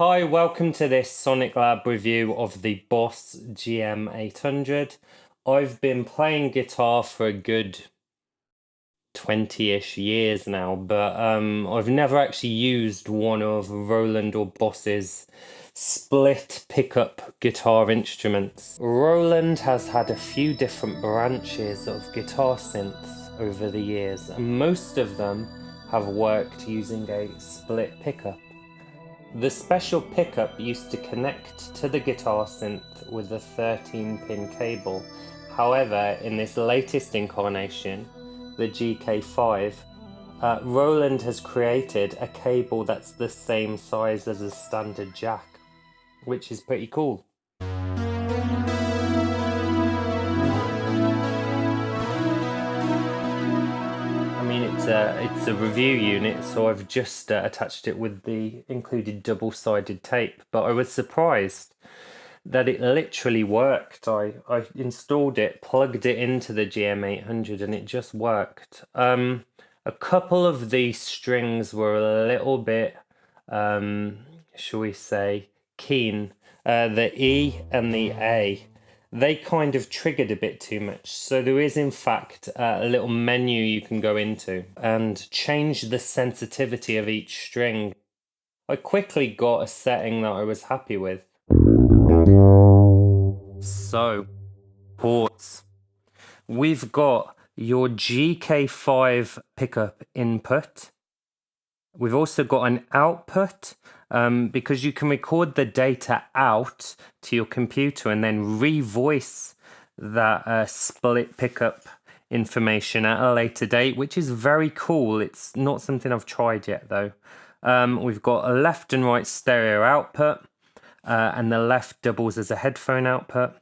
Hi, welcome to this SonicLAB review of the Boss GM800. I've been playing guitar for a good 20-ish years now, but I've never actually used one of Roland or Boss's split pickup guitar instruments. Roland has had a few different branches of guitar synths over the years, and most of them have worked using a split pickup. The special pickup used to connect to the guitar synth with a 13-pin cable. However, in this latest incarnation, the GK5, Roland has created a cable that's the same size as a standard jack, which is pretty cool. I mean, it's a review unit, so I've just attached it with the included double-sided tape, but I was surprised that it literally worked. I installed it, plugged it into the GM800, and it just worked. A couple of these strings were a little bit, shall we say, keen. The E and the A, they kind of triggered a bit too much. So there is in fact a little menu you can go into and change the sensitivity of each string. I quickly got a setting that I was happy with. So, ports. We've got your GK5 pickup input. We've also got an output, because you can record the data out to your computer and then revoice that split pickup information at a later date, which is very cool. It's not something I've tried yet though. We've got a left and right stereo output, and the left doubles as a headphone output.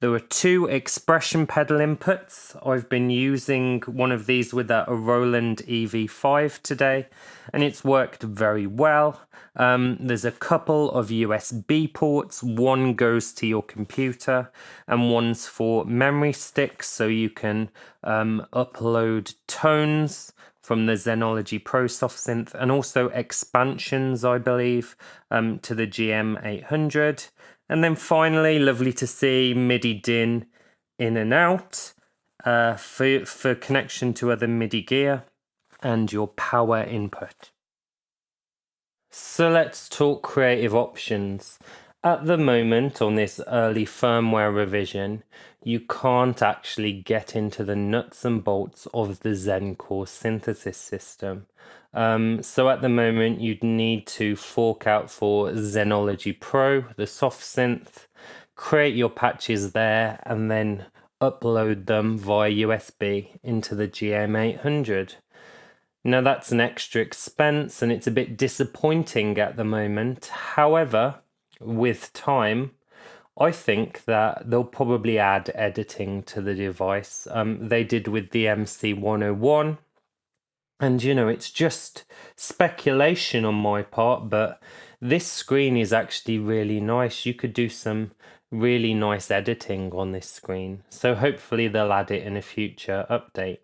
There are two expression pedal inputs. I've been using one of these with a Roland EV5 today, and it's worked very well. There's a couple of USB ports. One goes to your computer, and one's for memory sticks, so you can upload tones from the Zenology Pro Soft Synth, and also expansions, I believe, to the GM800. And then finally, lovely to see MIDI DIN in and out for connection to other MIDI gear and your power input. So let's talk creative options. At the moment, on this early firmware revision, you can't actually get into the nuts and bolts of the ZenCore synthesis system. So at the moment, you'd need to fork out for Zenology Pro, the soft synth, create your patches there, and then upload them via USB into the GM800. Now that's an extra expense and it's a bit disappointing at the moment. However, with time, I think that they'll probably add editing to the device. They did with the MC101. And you know, it's just speculation on my part, but this screen is actually really nice. You could do some really nice editing on this screen. So hopefully they'll add it in a future update.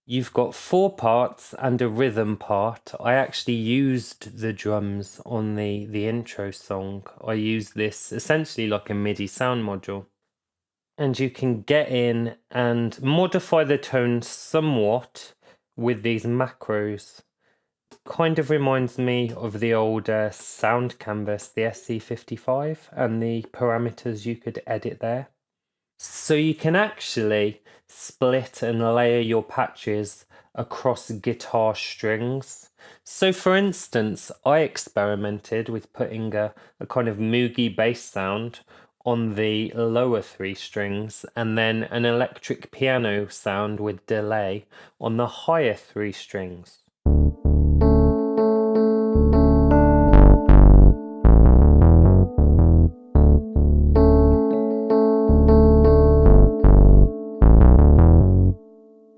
You've got 4 parts and a rhythm part. I actually used the drums on the intro song. I used this essentially like a MIDI sound module. And you can get in and modify the tone somewhat with these macros. Kind of reminds me of the old sound canvas, the SC55, and the parameters you could edit there. So you can actually split and layer your patches across guitar strings. So for instance, I experimented with putting a kind of moogie bass sound on the lower 3 strings and then an electric piano sound with delay on the higher 3 strings.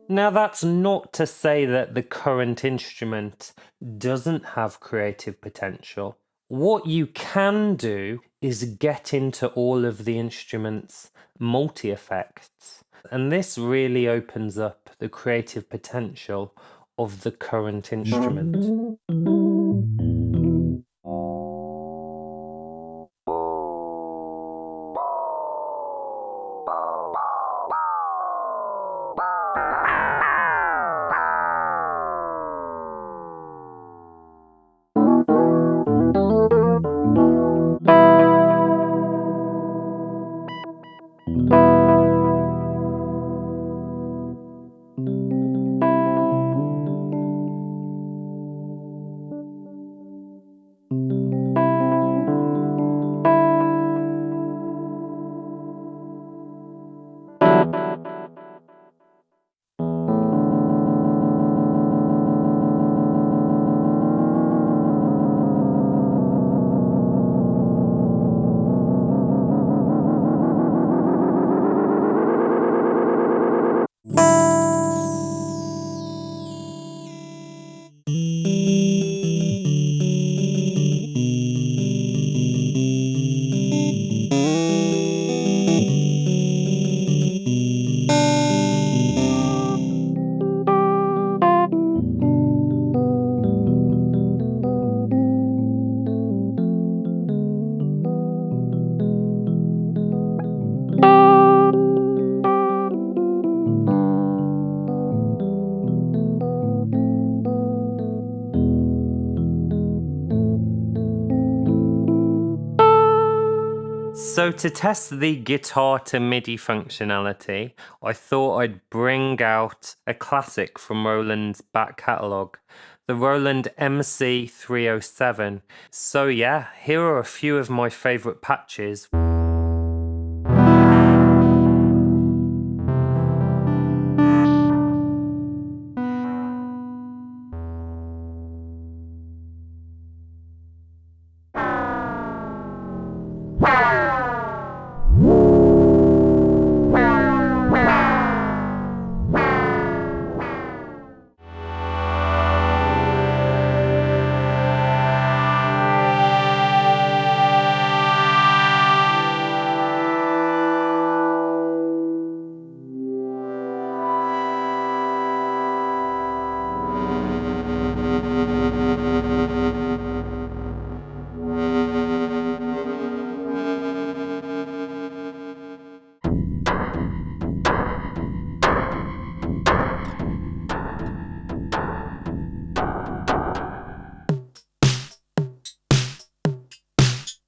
Now that's not to say that the current instrument doesn't have creative potential. What you can do is get into all of the instrument's multi-effects, and this really opens up the creative potential of the current instrument. So to test the guitar to MIDI functionality, I thought I'd bring out a classic from Roland's back catalogue, the Roland MC307. So yeah, here are a few of my favourite patches.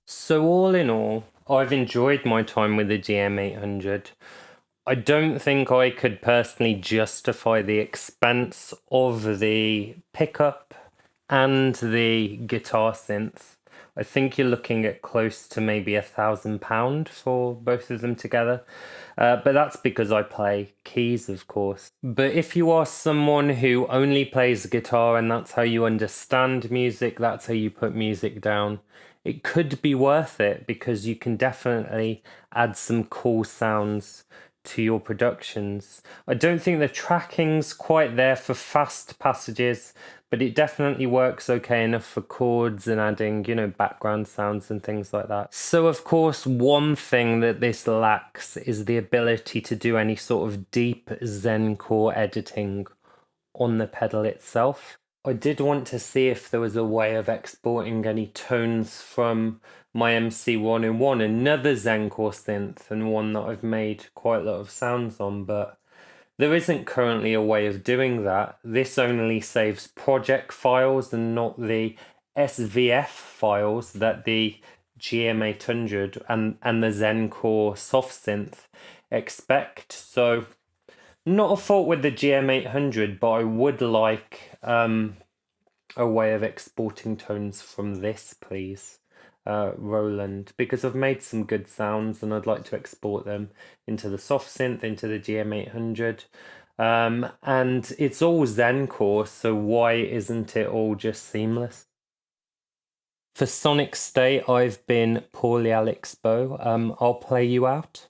So all in all, I've enjoyed my time with the GM800. I don't think I could personally justify the expense of the pickup and the guitar synth. I think you're looking at close to maybe £1,000 for both of them together. But that's because I play keys, of course. But if you are someone who only plays guitar and that's how you understand music, that's how you put music down, it could be worth it because you can definitely add some cool sounds to your productions. I don't think the tracking's quite there for fast passages, but it definitely works okay enough for chords and adding, background sounds and things like that. So of course, one thing that this lacks is the ability to do any sort of deep Zen-Core editing on the pedal itself. I did want to see if there was a way of exporting any tones from my MC101, another ZenCore synth, and one that I've made quite a lot of sounds on, but there isn't currently a way of doing that. This only saves project files and not the SVF files that the GM800 and the ZenCore soft synth expect. So not a fault with the GM800, but I would like a way of exporting tones from this, please, Roland, because I've made some good sounds and I'd like to export them into the soft synth, into the GM800. And it's all ZenCore, so why isn't it all just seamless? For sonicstate, I've been Paulie Alexbo. I'll play you out.